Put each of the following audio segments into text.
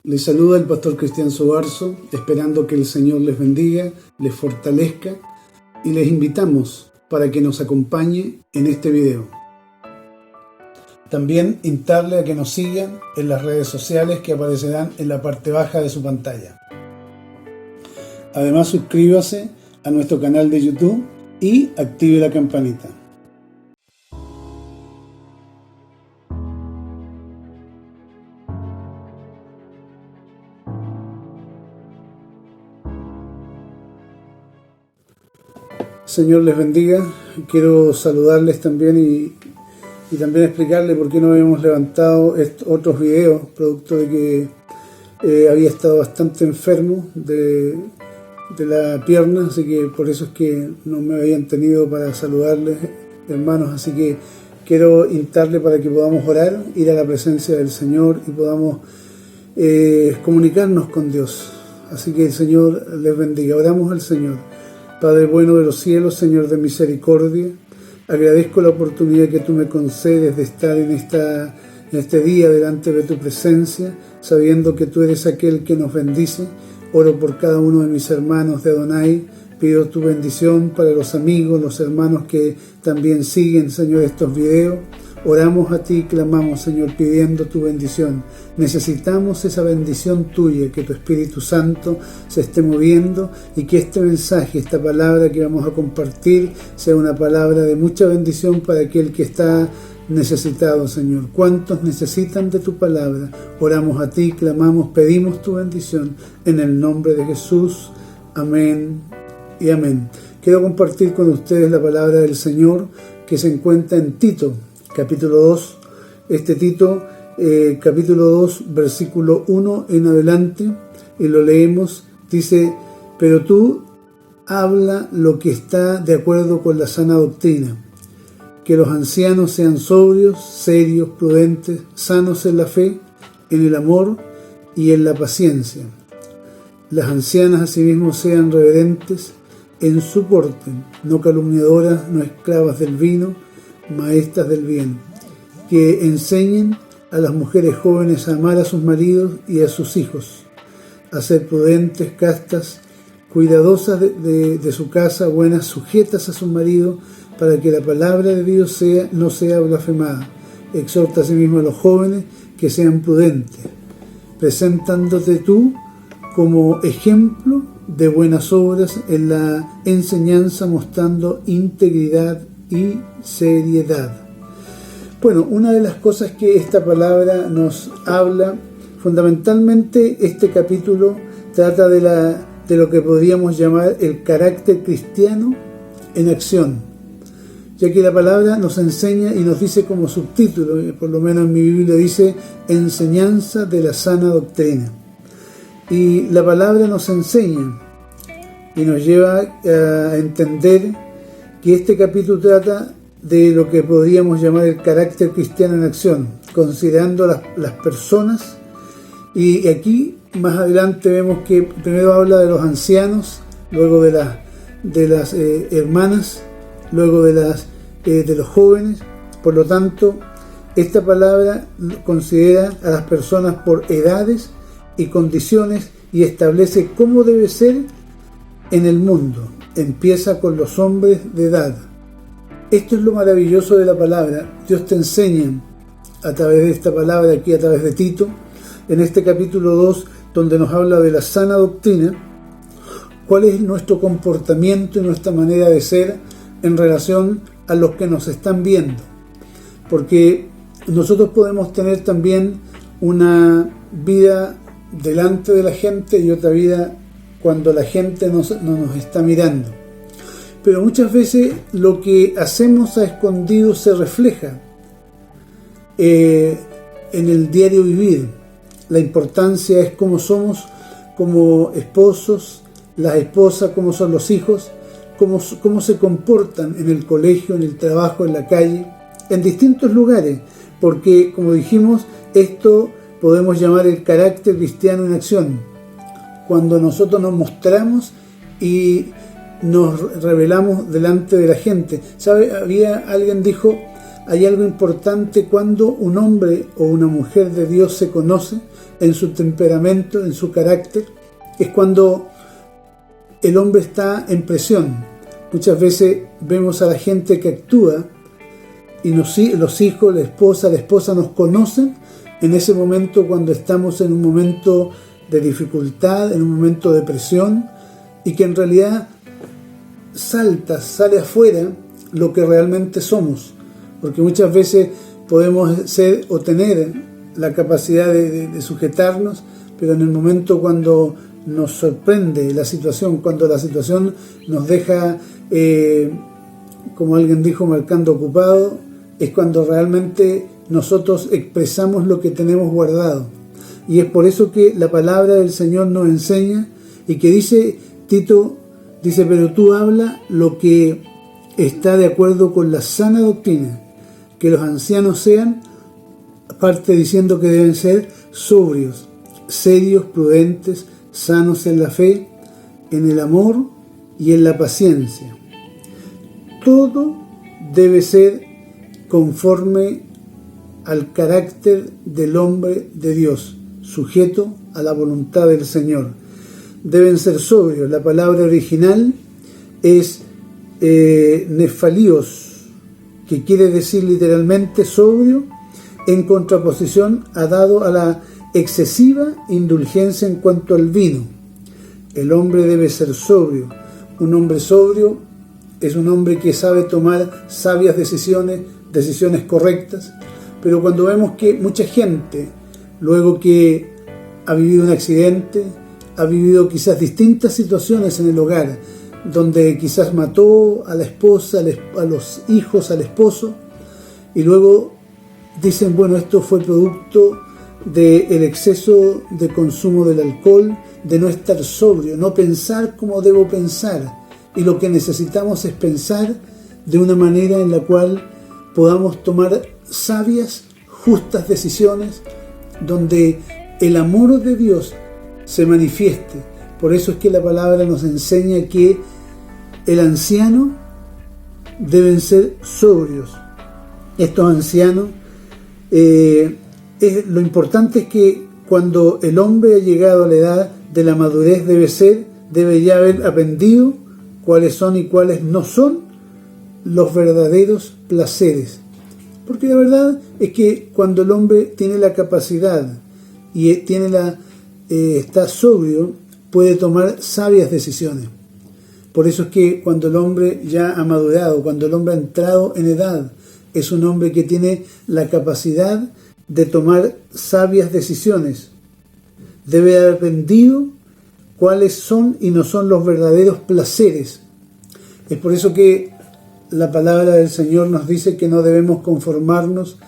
Les saluda el pastor Cristian Sobarzo, esperando que el Señor les bendiga, les fortalezca y les invitamos para que nos acompañe en este video. También instarle a que nos sigan en las redes sociales que aparecerán en la parte baja de su pantalla. Además, suscríbase a nuestro canal de YouTube y active la campanita. Señor les bendiga. Quiero saludarles también y también explicarles por qué no habíamos levantado otros videos, producto de que había estado bastante enfermo de la pierna, así que por eso es que no me habían tenido para saludarles, hermanos. Así que quiero instarles para que podamos orar, ir a la presencia del Señor y podamos comunicarnos con Dios. Así que el Señor les bendiga. Oramos al Señor. Padre bueno de los cielos, Señor de misericordia, agradezco la oportunidad que tú me concedes de estar en este día delante de tu presencia, sabiendo que tú eres aquel que nos bendice. Oro por cada uno de mis hermanos de Adonai, pido tu bendición para los amigos, los hermanos que también siguen, Señor, estos videos. Oramos a ti y clamamos, Señor, pidiendo tu bendición. Necesitamos esa bendición tuya, que tu Espíritu Santo se esté moviendo y que este mensaje, esta palabra que vamos a compartir, sea una palabra de mucha bendición para aquel que está necesitado, Señor. ¿Cuántos necesitan de tu palabra? Oramos a ti, clamamos, pedimos tu bendición en el nombre de Jesús. Amén y amén. Quiero compartir con ustedes la palabra del Señor que se encuentra en Tito, capítulo 2, Tito, capítulo 2, versículo 1 en adelante, y lo leemos. Dice: pero tú habla lo que está de acuerdo con la sana doctrina, que los ancianos sean sobrios, serios, prudentes, sanos en la fe, en el amor y en la paciencia. Las ancianas asimismo sean reverentes en su porte, no calumniadoras, no esclavas del vino, maestras del bien, que enseñen a las mujeres jóvenes a amar a sus maridos y a sus hijos, a ser prudentes, castas, cuidadosas de su casa, buenas, sujetas a su marido, para que la palabra de Dios no sea blasfemada. Exhorta asimismo a los jóvenes que sean prudentes, presentándote tú como ejemplo de buenas obras en la enseñanza, mostrando integridad y seriedad. Bueno, una de las cosas que esta palabra nos habla, fundamentalmente este capítulo trata de lo que podríamos llamar el carácter cristiano en acción, ya que la palabra nos enseña y nos dice como subtítulo, por lo menos en mi Biblia dice, enseñanza de la sana doctrina. Y la palabra nos enseña y nos lleva a entender que este capítulo trata de lo que podríamos llamar el carácter cristiano en acción, considerando las personas. Y aquí más adelante vemos que primero habla de los ancianos, luego de las hermanas, luego de los jóvenes. Por lo tanto, esta palabra considera a las personas por edades y condiciones y establece cómo debe ser en el mundo. Empieza con los hombres de edad. Esto es lo maravilloso de la palabra. Dios te enseña a través de esta palabra, aquí a través de Tito, en este capítulo 2, donde nos habla de la sana doctrina, cuál es nuestro comportamiento y nuestra manera de ser en relación a los que nos están viendo. Porque nosotros podemos tener también una vida delante de la gente y otra vida cuando la gente no nos está mirando. Pero muchas veces lo que hacemos a escondido se refleja en el diario vivir. La importancia es cómo somos como esposos, las esposas, cómo son los hijos, cómo se comportan en el colegio, en el trabajo, en la calle, en distintos lugares. Porque, como dijimos, esto podemos llamar el carácter cristiano en acción. Cuando nosotros nos mostramos y nos revelamos delante de la gente. ¿Sabe? Alguien dijo, hay algo importante cuando un hombre o una mujer de Dios se conoce en su temperamento, en su carácter, es cuando el hombre está en presión. Muchas veces vemos a la gente que actúa y los hijos, la esposa nos conocen en ese momento cuando estamos en un momento de dificultad, en un momento de presión, y que en realidad sale afuera lo que realmente somos, porque muchas veces podemos ser o tener la capacidad de sujetarnos, pero en el momento cuando nos sorprende la situación, cuando la situación nos deja, como alguien dijo, marcando ocupado, es cuando realmente nosotros expresamos lo que tenemos guardado. Y es por eso que la palabra del Señor nos enseña, y que dice Tito, dice, pero tú habla lo que está de acuerdo con la sana doctrina, que los ancianos sean, aparte diciendo que deben ser sobrios, serios, prudentes, sanos en la fe, en el amor y en la paciencia. Todo debe ser conforme al carácter del hombre de Dios, sujeto a la voluntad del Señor. Deben ser sobrios. La palabra original es nefalíos, que quiere decir literalmente sobrio, en contraposición a la excesiva indulgencia en cuanto al vino. El hombre debe ser sobrio. Un hombre sobrio es un hombre que sabe tomar sabias decisiones correctas, pero cuando vemos que mucha gente, luego que ha vivido un accidente, ha vivido quizás distintas situaciones en el hogar, donde quizás mató a la esposa, a los hijos, al esposo, y luego dicen, bueno, esto fue producto del exceso de consumo del alcohol, de no estar sobrio, no pensar como debo pensar, y lo que necesitamos es pensar de una manera en la cual podamos tomar sabias, justas decisiones, donde el amor de Dios se manifieste. Por eso es que la palabra nos enseña que el anciano deben ser sobrios. Estos ancianos, lo importante es que cuando el hombre ha llegado a la edad de la madurez debe ya haber aprendido cuáles son y cuáles no son los verdaderos placeres. Porque la verdad es que cuando el hombre tiene la capacidad y está sobrio, puede tomar sabias decisiones. Por eso es que cuando el hombre ya ha madurado, cuando el hombre ha entrado en edad, es un hombre que tiene la capacidad de tomar sabias decisiones. Debe haber aprendido cuáles son y no son los verdaderos placeres. Es por eso que la palabra del Señor nos dice que no debemos conformarnos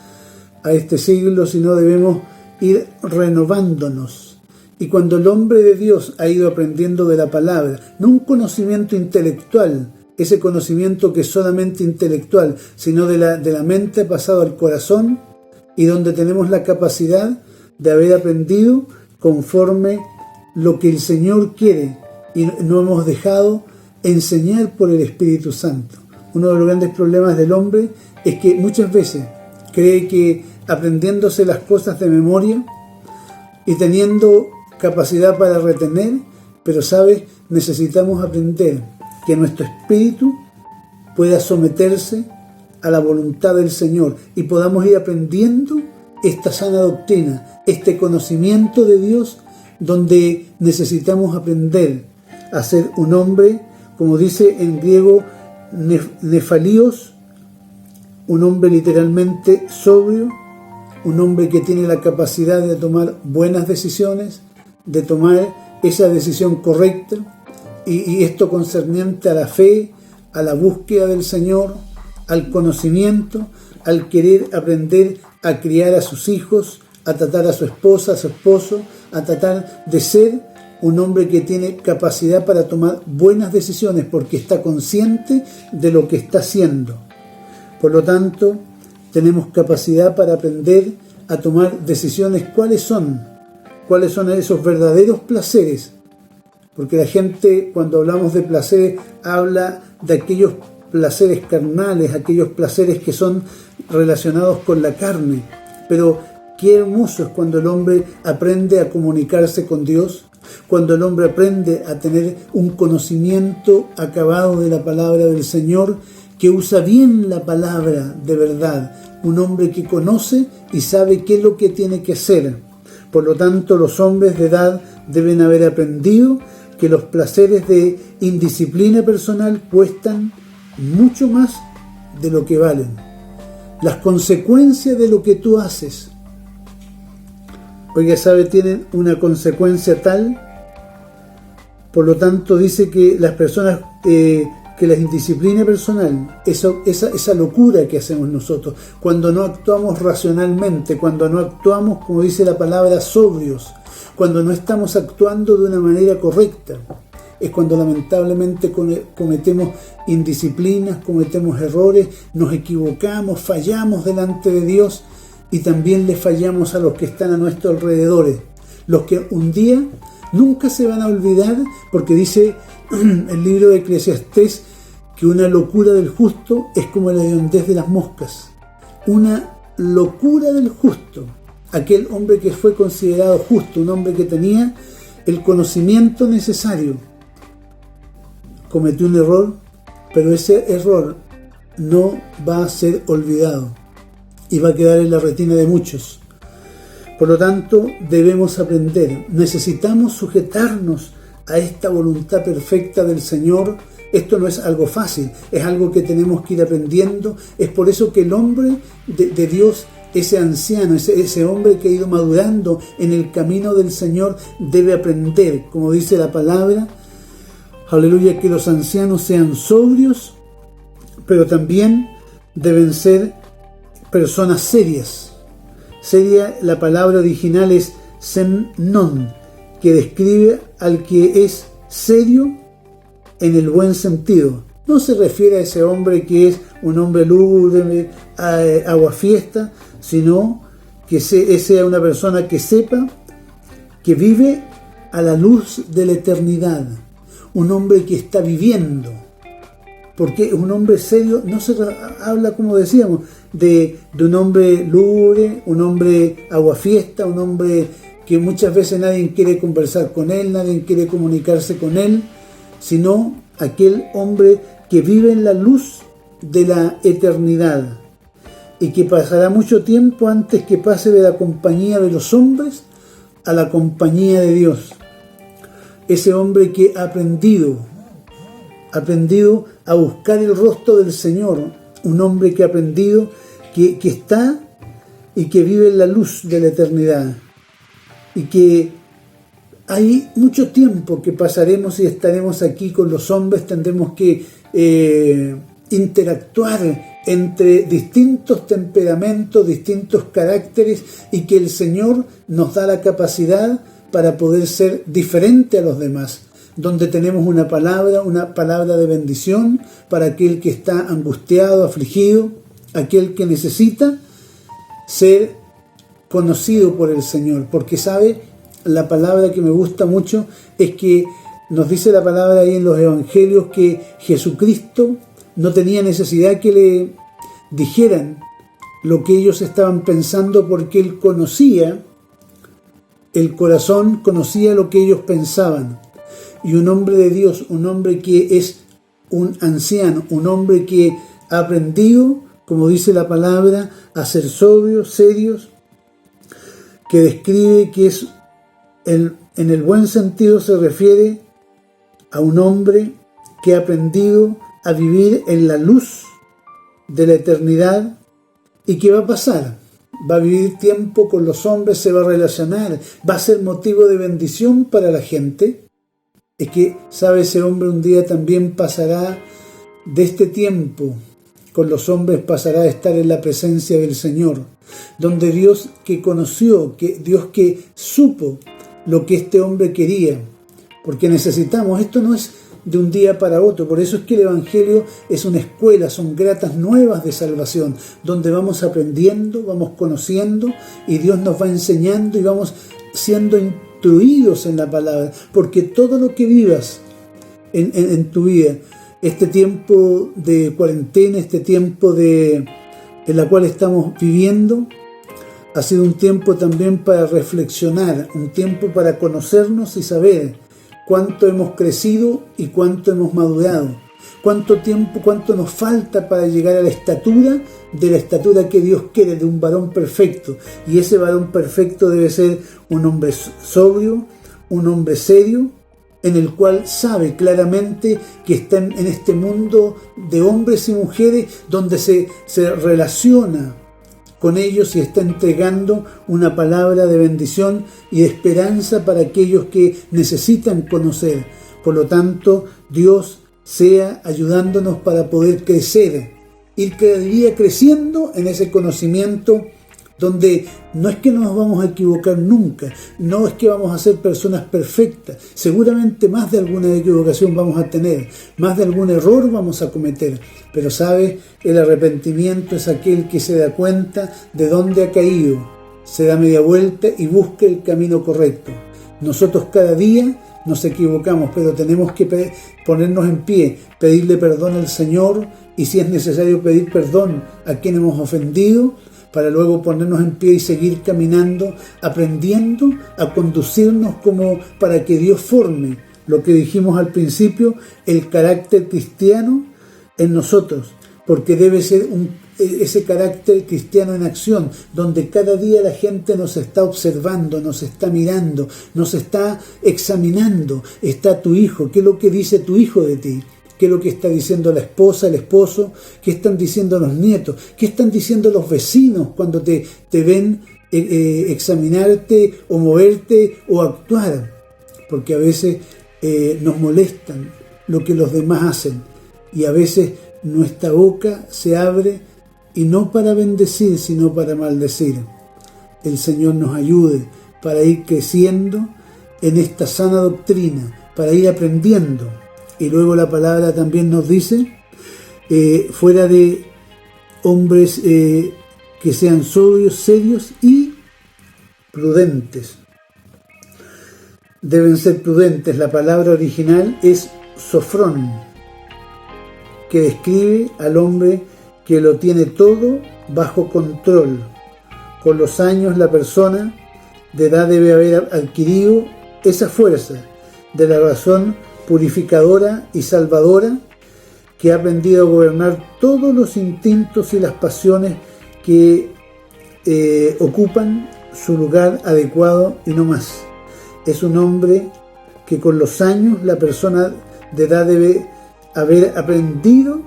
a este siglo, sino debemos ir renovándonos. Y cuando el hombre de Dios ha ido aprendiendo de la palabra, no un conocimiento intelectual, ese conocimiento que es solamente intelectual, sino de la mente pasado al corazón, y donde tenemos la capacidad de haber aprendido conforme lo que el Señor quiere, y no hemos dejado enseñar por el Espíritu Santo. Uno de los grandes problemas del hombre es que muchas veces cree que aprendiéndose las cosas de memoria y teniendo capacidad para retener, pero ¿sabes? Necesitamos aprender que nuestro espíritu pueda someterse a la voluntad del Señor y podamos ir aprendiendo esta sana doctrina, este conocimiento de Dios, donde necesitamos aprender a ser un hombre, como dice en griego, nefalíos, un hombre literalmente sobrio, un hombre que tiene la capacidad de tomar buenas decisiones, de tomar esa decisión correcta, y esto concerniente a la fe, a la búsqueda del Señor, al conocimiento, al querer aprender a criar a sus hijos, a tratar a su esposa, a su esposo, a tratar de ser un hombre que tiene capacidad para tomar buenas decisiones porque está consciente de lo que está haciendo. Por lo tanto, tenemos capacidad para aprender a tomar decisiones. ¿Cuáles son esos verdaderos placeres? Porque la gente, cuando hablamos de placeres, habla de aquellos placeres carnales, aquellos placeres que son relacionados con la carne. Pero qué hermoso es cuando el hombre aprende a comunicarse con Dios, cuando el hombre aprende a tener un conocimiento acabado de la palabra del Señor, que usa bien la palabra de verdad, un hombre que conoce y sabe qué es lo que tiene que hacer. Por lo tanto, los hombres de edad deben haber aprendido que los placeres de indisciplina personal cuestan mucho más de lo que valen. Las consecuencias de lo que tú haces, porque sabe, tienen una consecuencia tal. Por lo tanto, dice que las personas, que la indisciplina personal, esa locura que hacemos nosotros, cuando no actuamos racionalmente, cuando no actuamos, como dice la palabra, sobrios, cuando no estamos actuando de una manera correcta, es cuando lamentablemente cometemos indisciplinas, cometemos errores, nos equivocamos, fallamos delante de Dios y también le fallamos a los que están a nuestro alrededor, los que un día nunca se van a olvidar, porque dice el libro de Eclesiastés que una locura del justo es como la hediondez de las moscas. Una locura del justo, aquel hombre que fue considerado justo, un hombre que tenía el conocimiento necesario, cometió un error, pero ese error no va a ser olvidado y va a quedar en la retina de muchos. Por lo tanto, debemos aprender, necesitamos sujetarnos a esta voluntad perfecta del Señor. Esto no es algo fácil, es algo que tenemos que ir aprendiendo. Es por eso que el hombre de Dios, ese anciano, ese hombre que ha ido madurando en el camino del Señor, debe aprender, como dice la palabra, aleluya, que los ancianos sean sobrios, pero también deben ser personas serias. Seria, la palabra original es semnon, que describe al que es serio en el buen sentido. No se refiere a ese hombre que es un hombre lúgubre, aguafiesta, sino que sea una persona que sepa que vive a la luz de la eternidad. Un hombre que está viviendo. Porque un hombre serio no se habla, como decíamos, de un hombre lúgubre, un hombre aguafiesta, un hombre que muchas veces nadie quiere conversar con él, nadie quiere comunicarse con él, sino aquel hombre que vive en la luz de la eternidad y que pasará mucho tiempo antes que pase de la compañía de los hombres a la compañía de Dios. Ese hombre que ha aprendido a buscar el rostro del Señor, un hombre que ha aprendido que está y que vive en la luz de la eternidad, y que hay mucho tiempo que pasaremos y estaremos aquí con los hombres, tendremos que interactuar entre distintos temperamentos, distintos caracteres, y que el Señor nos da la capacidad para poder ser diferente a los demás, donde tenemos una palabra de bendición para aquel que está angustiado, afligido, aquel que necesita ser conocido por el Señor. Porque sabe, la palabra que me gusta mucho es que nos dice la palabra ahí en los evangelios que Jesucristo no tenía necesidad que le dijeran lo que ellos estaban pensando, porque Él conocía el corazón, conocía lo que ellos pensaban. Y un hombre de Dios, un hombre que es un anciano, un hombre que ha aprendido, como dice la palabra, a ser sobrios, serios, que describe que es, en el buen sentido se refiere a un hombre que ha aprendido a vivir en la luz de la eternidad y que va a pasar, va a vivir tiempo con los hombres, se va a relacionar, va a ser motivo de bendición para la gente. Es que, sabe, ese hombre un día también pasará de este tiempo con los hombres, pasará a estar en la presencia del Señor, donde Dios que conoció, Dios que supo lo que este hombre quería, porque necesitamos, esto no es de un día para otro, por eso es que el Evangelio es una escuela, son gratas nuevas de salvación, donde vamos aprendiendo, vamos conociendo, y Dios nos va enseñando y vamos siendo instruidos en la palabra, porque todo lo que vivas en tu vida, Este tiempo de cuarentena, este tiempo en la cual estamos viviendo, ha sido un tiempo también para reflexionar, un tiempo para conocernos y saber cuánto hemos crecido y cuánto hemos madurado, cuánto nos falta para llegar a la estatura que Dios quiere, de un varón perfecto. Y ese varón perfecto debe ser un hombre sobrio, un hombre serio, en el cual sabe claramente que está en este mundo de hombres y mujeres donde se relaciona con ellos y está entregando una palabra de bendición y de esperanza para aquellos que necesitan conocer. Por lo tanto, Dios sea ayudándonos para poder crecer, ir cada día creciendo en ese conocimiento donde no es que no nos vamos a equivocar nunca, no es que vamos a ser personas perfectas, seguramente más de alguna equivocación vamos a tener, más de algún error vamos a cometer, pero ¿sabe? El arrepentimiento es aquel que se da cuenta de dónde ha caído, se da media vuelta y busca el camino correcto. Nosotros cada día nos equivocamos, pero tenemos que ponernos en pie, pedirle perdón al Señor y si es necesario pedir perdón a quien hemos ofendido, para luego ponernos en pie y seguir caminando, aprendiendo a conducirnos como para que Dios forme lo que dijimos al principio, el carácter cristiano en nosotros, porque debe ser ese carácter cristiano en acción, donde cada día la gente nos está observando, nos está mirando, nos está examinando. Está tu hijo, ¿qué es lo que dice tu hijo de ti? ¿Qué es lo que está diciendo la esposa, el esposo? ¿Qué están diciendo los nietos? ¿Qué están diciendo los vecinos cuando te ven examinarte o moverte o actuar? Porque a veces nos molestan lo que los demás hacen y a veces nuestra boca se abre y no para bendecir, sino para maldecir. El Señor nos ayude para ir creciendo en esta sana doctrina, para ir aprendiendo. Y luego la palabra también nos dice, fuera de hombres que sean sobrios, serios y prudentes. Deben ser prudentes. La palabra original es sofrón, que describe al hombre que lo tiene todo bajo control. Con los años la persona de edad debe haber adquirido esa fuerza de la razón purificadora y salvadora, que ha aprendido a gobernar todos los instintos y las pasiones que ocupan su lugar adecuado y no más. Es un hombre que con los años la persona de edad debe haber aprendido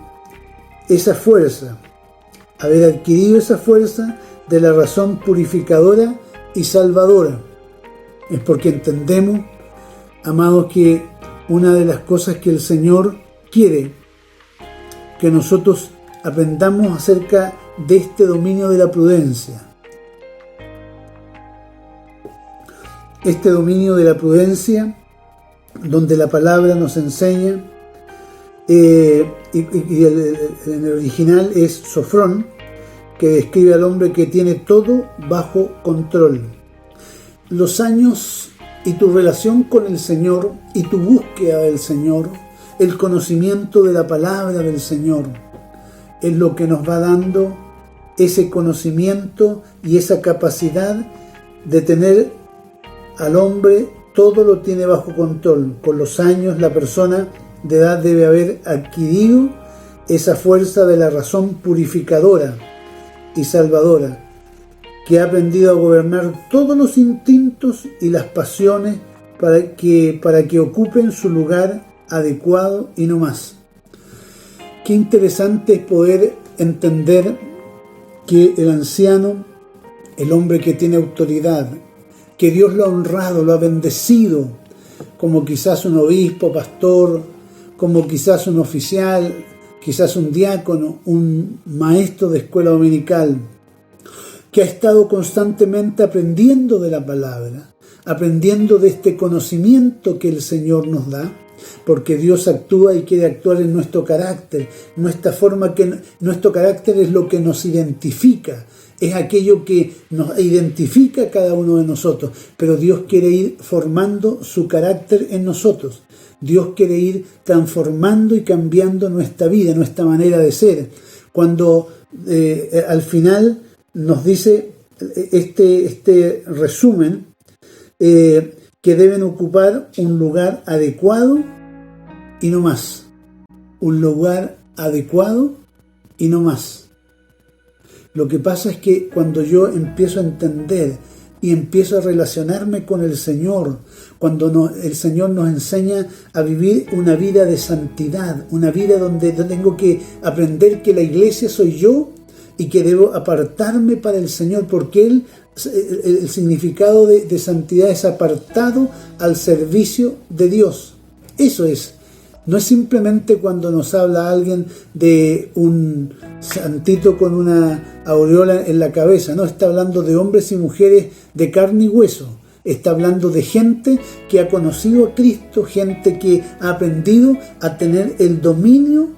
esa fuerza, haber adquirido esa fuerza de la razón purificadora y salvadora. Es porque entendemos, amados, que una de las cosas que el Señor quiere que nosotros aprendamos acerca de este dominio de la prudencia. Este dominio de la prudencia, donde la palabra nos enseña, en el original es sofrón, que describe al hombre que tiene todo bajo control. Los años y tu relación con el Señor y tu búsqueda del Señor, el conocimiento de la palabra del Señor, es lo que nos va dando ese conocimiento y esa capacidad de tener al hombre, todo lo tiene bajo control. Con los años la persona de edad debe haber adquirido esa fuerza de la razón purificadora y salvadora, que ha aprendido a gobernar todos los instintos y las pasiones para que ocupen su lugar adecuado y no más. Qué interesante es poder entender que el anciano, el hombre que tiene autoridad, que Dios lo ha honrado, lo ha bendecido, como quizás un obispo, pastor, como quizás un oficial, quizás un diácono, un maestro de escuela dominical, que ha estado constantemente aprendiendo de la palabra, aprendiendo de este conocimiento que el Señor nos da, porque Dios actúa y quiere actuar en nuestro carácter, nuestro carácter es lo que nos identifica, es aquello que nos identifica a cada uno de nosotros, pero Dios quiere ir formando su carácter en nosotros. Dios quiere ir transformando y cambiando nuestra vida, nuestra manera de ser. Cuando al final nos dice este resumen, que deben ocupar un lugar adecuado y no más. Un lugar adecuado y no más. Lo que pasa es que cuando yo empiezo a entender y empiezo a relacionarme con el Señor, cuando el Señor nos enseña a vivir una vida de santidad, una vida donde tengo que aprender que la iglesia soy yo y que debo apartarme para el Señor, porque el significado de santidad es apartado al servicio de Dios. Eso es. No es simplemente cuando nos habla alguien de un santito con una aureola en la cabeza, no, está hablando de hombres y mujeres de carne y hueso, está hablando de gente que ha conocido a Cristo, gente que ha aprendido a tener el dominio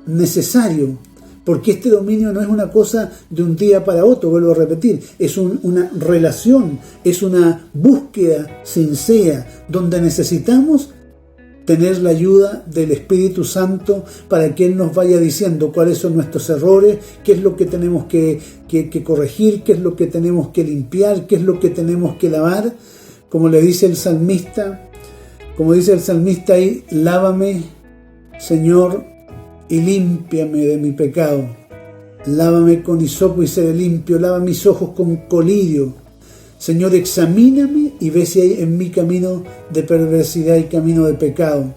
necesario, porque este dominio no es una cosa de un día para otro, vuelvo a repetir, es una relación, es una búsqueda sincera, donde necesitamos tener la ayuda del Espíritu Santo para que Él nos vaya diciendo cuáles son nuestros errores, qué es lo que tenemos que corregir, qué es lo que tenemos que limpiar, qué es lo que tenemos que lavar. Como le dice el salmista, ahí, lávame, Señor, y límpiame de mi pecado. Lávame con hisopo y seré limpio, lava mis ojos con colirio. Señor, examíname y ve si hay en mí camino de perversidad y camino de pecado.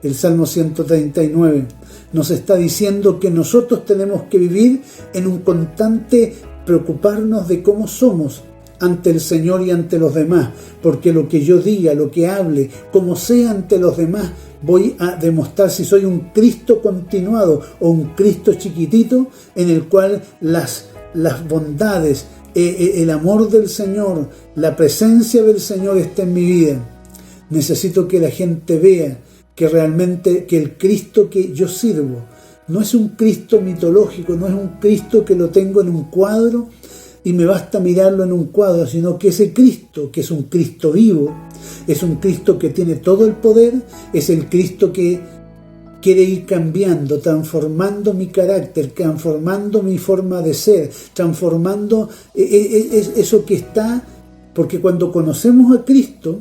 El Salmo 139 nos está diciendo que nosotros tenemos que vivir en un constante preocuparnos de cómo somos ante el Señor y ante los demás, porque lo que yo diga, lo que hable, como sea ante los demás, voy a demostrar si soy un Cristo continuado o un Cristo chiquitito en el cual las bondades, el amor del Señor, la presencia del Señor está en mi vida. Necesito que la gente vea que realmente que el Cristo que yo sirvo no es un Cristo mitológico, no es un Cristo que lo tengo en un cuadro y me basta mirarlo en un cuadro, sino que ese Cristo, que es un Cristo vivo, es un Cristo que tiene todo el poder, es el Cristo que quiere ir cambiando, transformando mi carácter, transformando mi forma de ser, transformando eso que está, porque cuando conocemos a Cristo,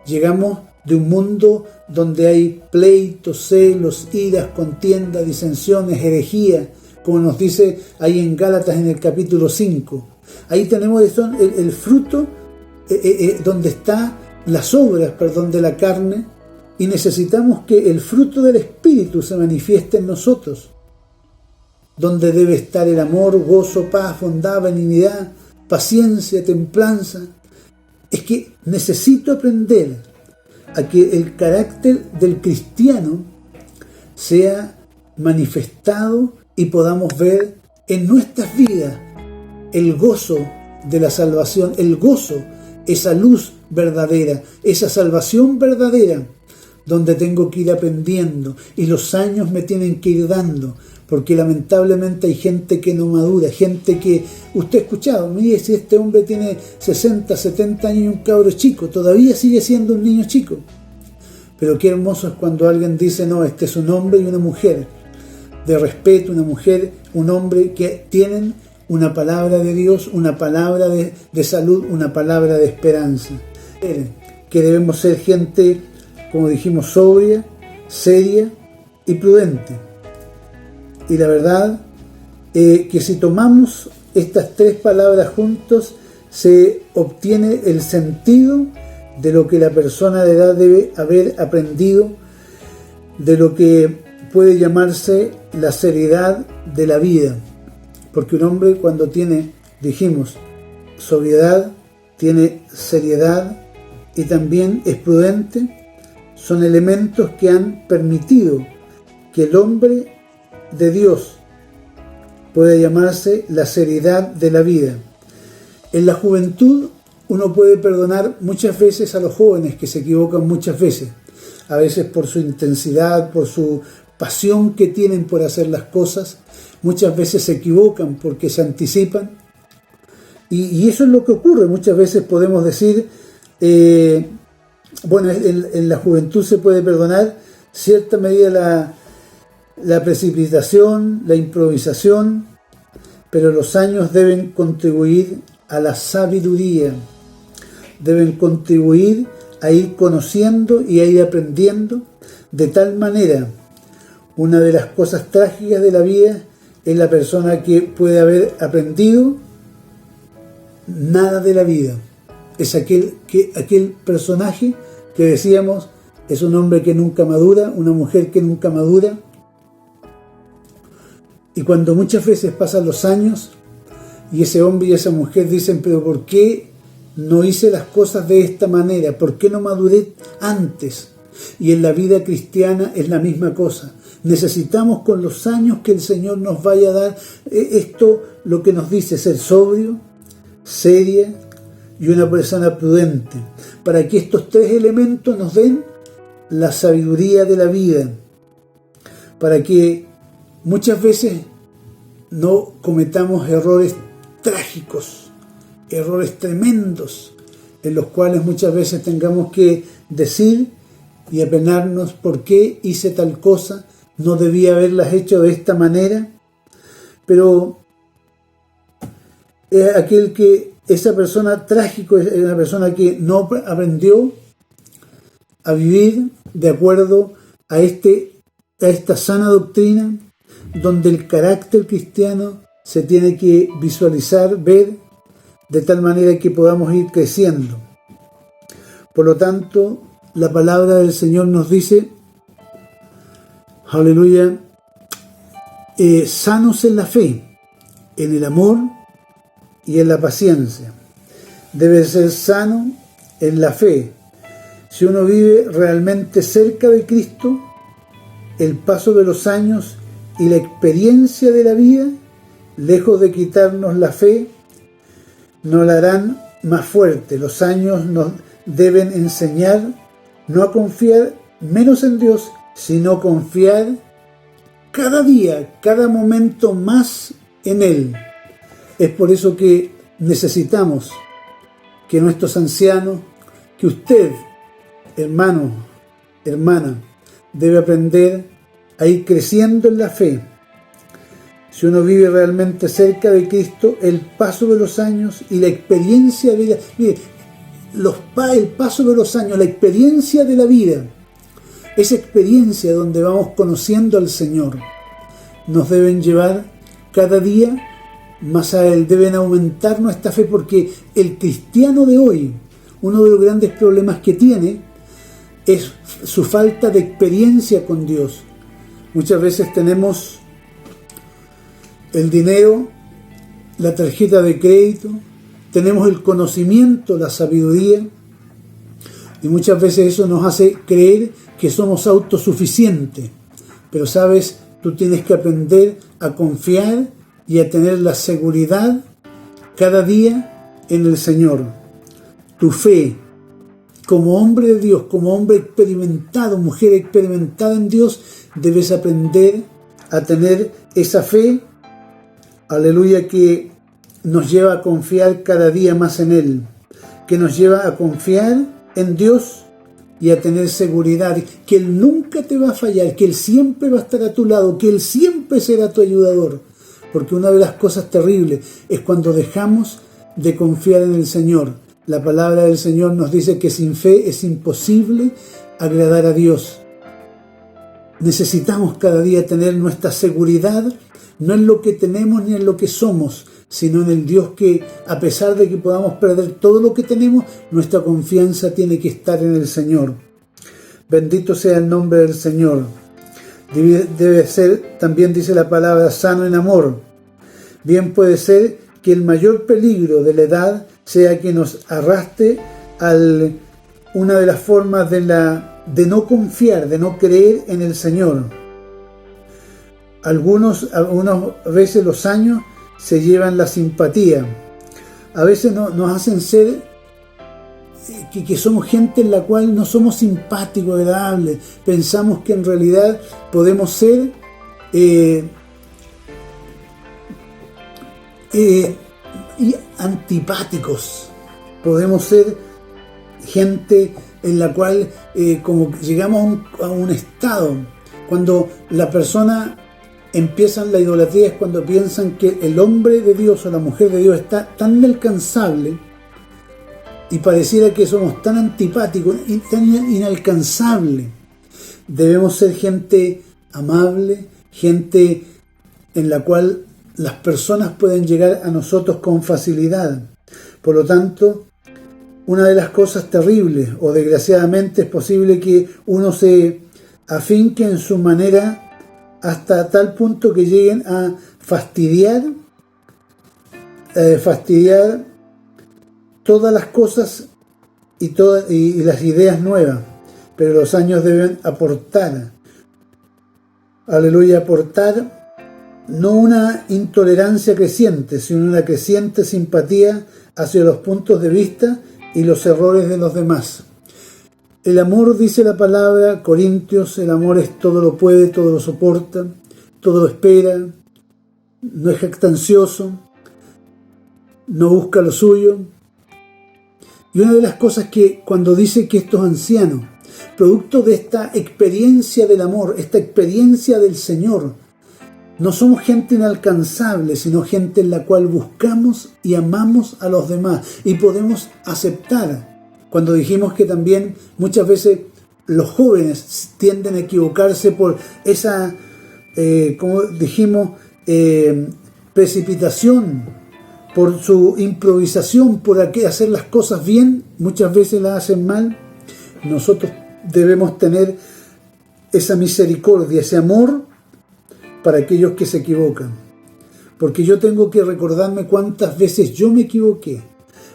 llegamos de un mundo donde hay pleitos, celos, iras, contiendas, disensiones, herejía, como nos dice ahí en Gálatas en el capítulo 5. Ahí tenemos el fruto, donde están las obras, de la carne, y necesitamos que el fruto del Espíritu se manifieste en nosotros, donde debe estar el amor, gozo, paz, bondad, benignidad, paciencia, templanza. Es que necesito aprender a que el carácter del cristiano sea manifestado y podamos ver en nuestras vidas el gozo de la salvación, el gozo, esa luz verdadera, esa salvación verdadera, donde tengo que ir aprendiendo y los años me tienen que ir dando, porque lamentablemente hay gente que no madura, gente que, usted ha escuchado, mire, si este hombre tiene 60, 70 años y un cabro chico, todavía sigue siendo un niño chico. Pero qué hermoso es cuando alguien dice, no, este es un hombre y una mujer de respeto, una mujer, un hombre que tienen una palabra de Dios, una palabra de salud, una palabra de esperanza. Que debemos ser gente, como dijimos, sobria, seria y prudente. Y la verdad, que si tomamos estas tres palabras juntos, se obtiene el sentido de lo que la persona de edad debe haber aprendido, de lo que puede llamarse la seriedad de la vida. Porque un hombre cuando tiene, dijimos, sobriedad, tiene seriedad y también es prudente, son elementos que han permitido que el hombre de Dios pueda llamarse la seriedad de la vida. En la juventud uno puede perdonar muchas veces a los jóvenes que se equivocan muchas veces, a veces por su intensidad, por su pasión que tienen por hacer las cosas, muchas veces se equivocan porque se anticipan, y eso es lo que ocurre. Muchas veces podemos decir, bueno, en la juventud se puede perdonar cierta medida la precipitación, la improvisación, pero los años deben contribuir a la sabiduría, deben contribuir a ir conociendo y a ir aprendiendo de tal manera. Una de las cosas trágicas de la vida es la persona que puede haber aprendido nada de la vida. Es aquel personaje que decíamos es un hombre que nunca madura, una mujer que nunca madura. Y cuando muchas veces pasan los años y ese hombre y esa mujer dicen, pero ¿por qué no hice las cosas de esta manera? ¿Por qué no maduré antes? Y en la vida cristiana es la misma cosa. Necesitamos con los años que el Señor nos vaya a dar esto, lo que nos dice, ser sobrio, seria y una persona prudente, para que estos tres elementos nos den la sabiduría de la vida, para que muchas veces no cometamos errores trágicos, errores tremendos, en los cuales muchas veces tengamos que decir y apenarnos por qué hice tal cosa, no debía haberlas hecho de esta manera. Pero es aquel que esa persona trágico es una persona que no aprendió a vivir de acuerdo a esta sana doctrina, donde el carácter cristiano se tiene que visualizar, ver, de tal manera que podamos ir creciendo. Por lo tanto, la palabra del Señor nos dice, aleluya, sanos en la fe, en el amor y en la paciencia. Debe ser sano en la fe. Si uno vive realmente cerca de Cristo, el paso de los años y la experiencia de la vida, lejos de quitarnos la fe, nos la harán más fuerte. Los años nos deben enseñar no a confiar menos en Dios, sino confiar cada día, cada momento más en Él. Es por eso que necesitamos que nuestros ancianos, que usted, hermano, hermana, debe aprender a ir creciendo en la fe. Si uno vive realmente cerca de Cristo, el paso de los años y la experiencia de vida, mire, el paso de los años, la experiencia de la vida, esa experiencia donde vamos conociendo al Señor, nos deben llevar cada día más a Él, deben aumentar nuestra fe, porque el cristiano de hoy, uno de los grandes problemas que tiene es su falta de experiencia con Dios. Muchas veces tenemos el dinero, la tarjeta de crédito, tenemos el conocimiento, la sabiduría, y muchas veces eso nos hace creer que somos autosuficientes. Pero sabes, tú tienes que aprender a confiar y a tener la seguridad cada día en el Señor. Tu fe, como hombre de Dios, como hombre experimentado, mujer experimentada en Dios, debes aprender a tener esa fe, aleluya, que nos lleva a confiar cada día más en Él, que nos lleva a confiar en Dios y a tener seguridad, que Él nunca te va a fallar, que Él siempre va a estar a tu lado, que Él siempre será tu ayudador. Porque una de las cosas terribles es cuando dejamos de confiar en el Señor. La palabra del Señor nos dice que sin fe es imposible agradar a Dios. Necesitamos cada día tener nuestra seguridad, no en lo que tenemos ni en lo que somos, sino en el Dios que, a pesar de que podamos perder todo lo que tenemos, nuestra confianza tiene que estar en el Señor. Bendito sea el nombre del Señor. Debe ser, también dice la palabra, sano en amor. Bien puede ser que el mayor peligro de la edad sea que nos arrastre a una de las formas de no confiar, de no creer en el Señor. Algunas veces los años se llevan la simpatía. A veces nos hacen ser que somos gente en la cual no somos simpáticos, agradables. Pensamos que en realidad podemos ser antipáticos. Podemos ser gente en la cual como llegamos a un estado, cuando la persona empieza la idolatría, es cuando piensan que el hombre de Dios o la mujer de Dios está tan inalcanzable y pareciera que somos tan antipáticos y tan inalcanzable. Debemos ser gente amable, gente en la cual las personas pueden llegar a nosotros con facilidad. Por lo tanto, una de las cosas terribles, o desgraciadamente es posible que uno se afinque en su manera hasta tal punto que lleguen a fastidiar todas las cosas y las ideas nuevas. Pero los años deben aportar, aleluya, aportar no una intolerancia creciente, sino una creciente simpatía hacia los puntos de vista y los errores de los demás. El amor, dice la palabra, Corintios, el amor es todo lo puede, todo lo soporta, todo lo espera, no es jactancioso, no busca lo suyo. Y una de las cosas que cuando dice que estos ancianos, producto de esta experiencia del amor, esta experiencia del Señor, no somos gente inalcanzable, sino gente en la cual buscamos y amamos a los demás y podemos aceptar. Cuando dijimos que también muchas veces los jóvenes tienden a equivocarse por esa, como dijimos, precipitación, por su improvisación, por hacer las cosas bien, muchas veces las hacen mal. Nosotros debemos tener esa misericordia, ese amor para aquellos que se equivocan. Porque yo tengo que recordarme cuántas veces yo me equivoqué,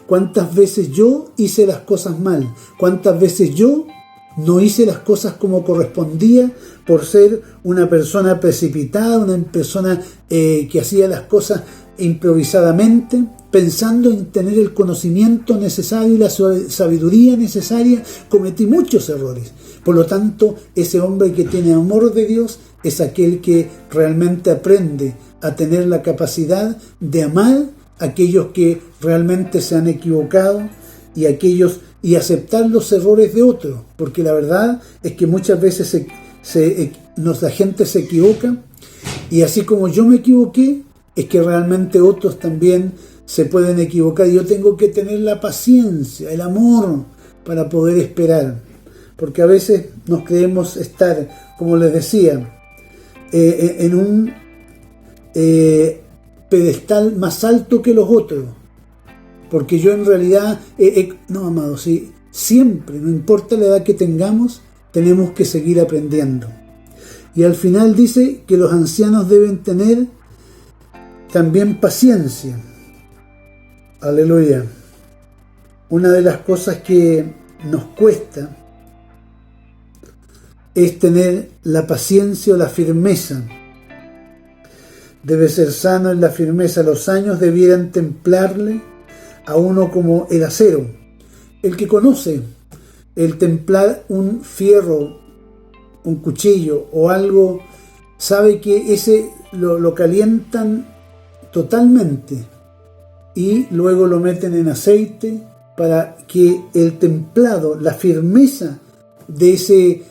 cuántas veces yo hice las cosas mal, cuántas veces yo no hice las cosas como correspondía por ser una persona precipitada, una persona que hacía las cosas improvisadamente, pensando en tener el conocimiento necesario y la sabiduría necesaria. Cometí muchos errores. Por lo tanto, ese hombre que tiene amor de Dios es aquel que realmente aprende a tener la capacidad de amar a aquellos que realmente se han equivocado y aceptar los errores de otros, porque la verdad es que muchas veces la gente se equivoca, y así como yo me equivoqué, es que realmente otros también se pueden equivocar. Yo tengo que tener la paciencia, el amor para poder esperar, porque a veces nos creemos estar, como les decía, en un pedestal más alto que los otros, porque yo en realidad, no, amado, sí, siempre, no importa la edad que tengamos, tenemos que seguir aprendiendo. Y al final dice que los ancianos deben tener también paciencia. Aleluya. Una de las cosas que nos cuesta es tener la paciencia o la firmeza. Debe ser sano en la firmeza. Los años debieran templarle a uno como el acero. El que conoce el templar un fierro, un cuchillo o algo, sabe que ese lo calientan totalmente y luego lo meten en aceite para que el templado, la firmeza de ese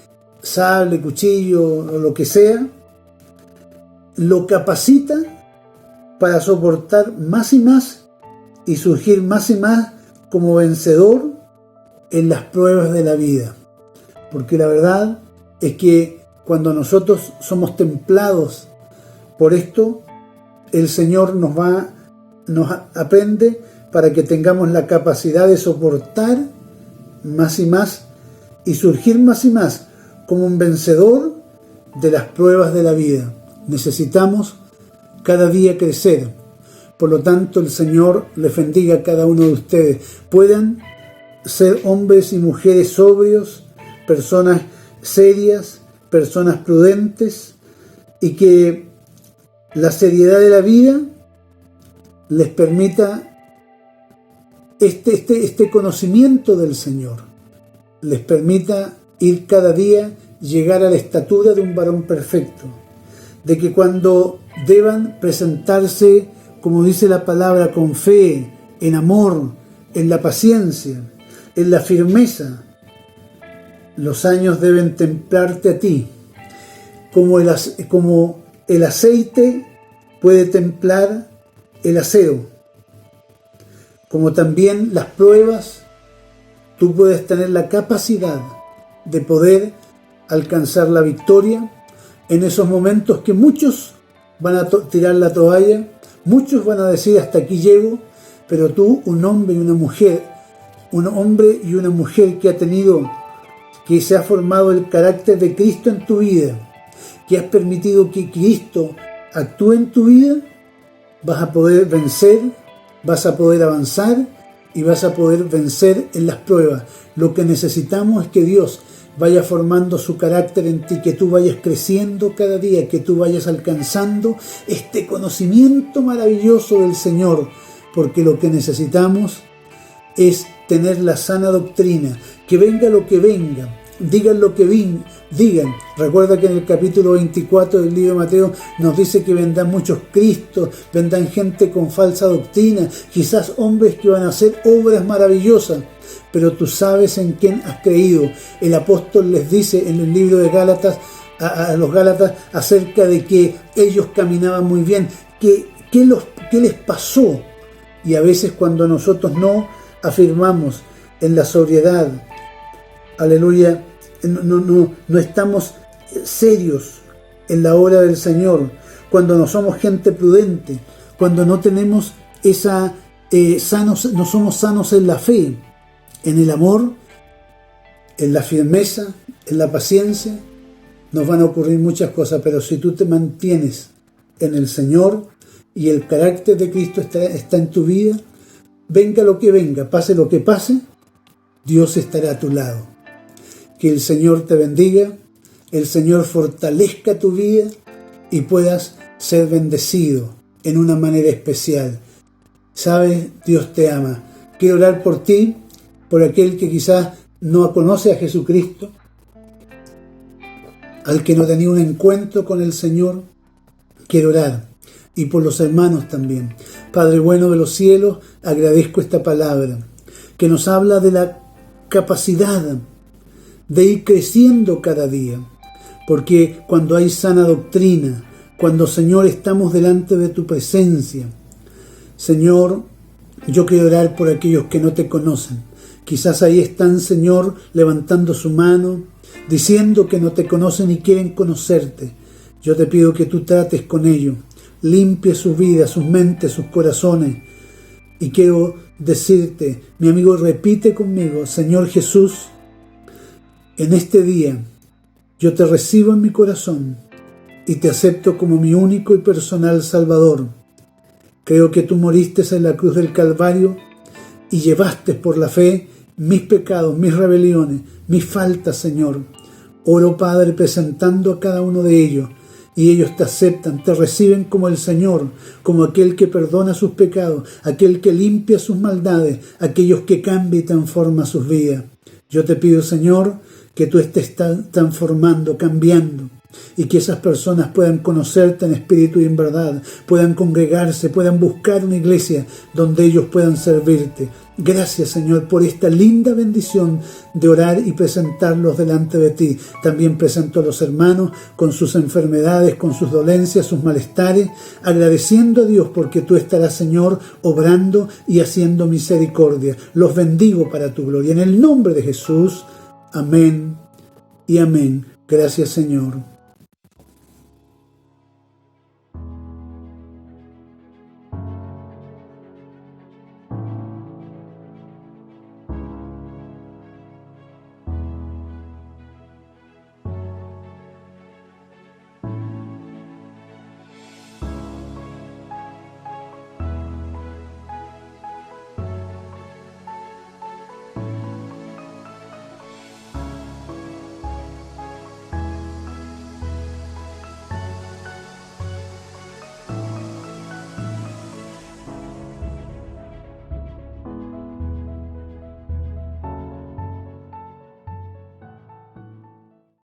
sable, cuchillo o lo que sea, lo capacita para soportar más y más y surgir más y más como vencedor en las pruebas de la vida. Porque la verdad es que cuando nosotros somos templados por esto, el Señor nos aprende para que tengamos la capacidad de soportar más y más y surgir más y más como un vencedor de las pruebas de la vida. Necesitamos cada día crecer. Por lo tanto, el Señor les bendiga a cada uno de ustedes. Puedan ser hombres y mujeres sobrios, personas serias, personas prudentes, y que la seriedad de la vida les permita este conocimiento del Señor, les permita ir cada día, llegar a la estatura de un varón perfecto, de que cuando deban presentarse, como dice la palabra, con fe, en amor, en la paciencia, en la firmeza, Los años deben templarte a ti, como el aceite puede templar el acero, como también las pruebas, tú puedes tener la capacidad de poder alcanzar la victoria en esos momentos que muchos van a tirar la toalla, muchos van a decir hasta aquí llego, pero tú, un hombre y una mujer que se ha formado el carácter de Cristo en tu vida, que has permitido que Cristo actúe en tu vida, vas a poder vencer, vas a poder avanzar y vas a poder vencer en las pruebas. Lo que necesitamos es que Dios vaya formando su carácter en ti, que tú vayas creciendo cada día, que tú vayas alcanzando este conocimiento maravilloso del Señor, porque lo que necesitamos es tener la sana doctrina, que venga lo que venga, digan lo que digan. Recuerda que en el capítulo 24 del libro de Mateo nos dice que vendrán muchos Cristos, vendrán gente con falsa doctrina, quizás hombres que van a hacer obras maravillosas, pero tú sabes en quién has creído. El apóstol les dice en el libro de Gálatas, a los Gálatas, acerca de que ellos caminaban muy bien, ¿qué les pasó? Y a veces cuando nosotros no afirmamos en la sobriedad, aleluya, no estamos serios en la obra del Señor, cuando no somos gente prudente, cuando no tenemos no somos sanos en la fe, en el amor, en la firmeza, en la paciencia, nos van a ocurrir muchas cosas, pero si tú te mantienes en el Señor y el carácter de Cristo está en tu vida, venga lo que venga, pase lo que pase, Dios estará a tu lado. Que el Señor te bendiga, el Señor fortalezca tu vida y puedas ser bendecido en una manera especial. Sabes, Dios te ama. Quiero orar por ti, por aquel que quizás no conoce a Jesucristo, al que no ha tenido un encuentro con el Señor. Quiero orar. Y por los hermanos también. Padre bueno de los cielos, agradezco esta palabra que nos habla de la capacidad de ir creciendo cada día, porque cuando hay sana doctrina, cuando, Señor, estamos delante de tu presencia, Señor, yo quiero orar por aquellos que no te conocen. Quizás ahí están, Señor, levantando su mano, diciendo que no te conocen y quieren conocerte. Yo te pido que tú trates con ellos, limpie sus vidas, sus mentes, sus corazones. Y quiero decirte, mi amigo, repite conmigo: Señor Jesús, en este día yo te recibo en mi corazón y te acepto como mi único y personal Salvador. Creo que tú moriste en la cruz del Calvario y llevaste por la fe mis pecados, mis rebeliones, mis faltas, Señor. Oro, Padre, presentando a cada uno de ellos, y ellos te aceptan, te reciben como el Señor, como aquel que perdona sus pecados, aquel que limpia sus maldades, aquellos que cambia y transforma sus vidas. Yo te pido, Señor, que tú estés transformando, cambiando, y que esas personas puedan conocerte en espíritu y en verdad, puedan congregarse, puedan buscar una iglesia donde ellos puedan servirte. Gracias, Señor, por esta linda bendición de orar y presentarlos delante de ti. También presento a los hermanos con sus enfermedades, con sus dolencias, sus malestares, agradeciendo a Dios porque tú estarás, Señor, obrando y haciendo misericordia. Los bendigo para tu gloria. En el nombre de Jesús, amén y amén. Gracias, Señor.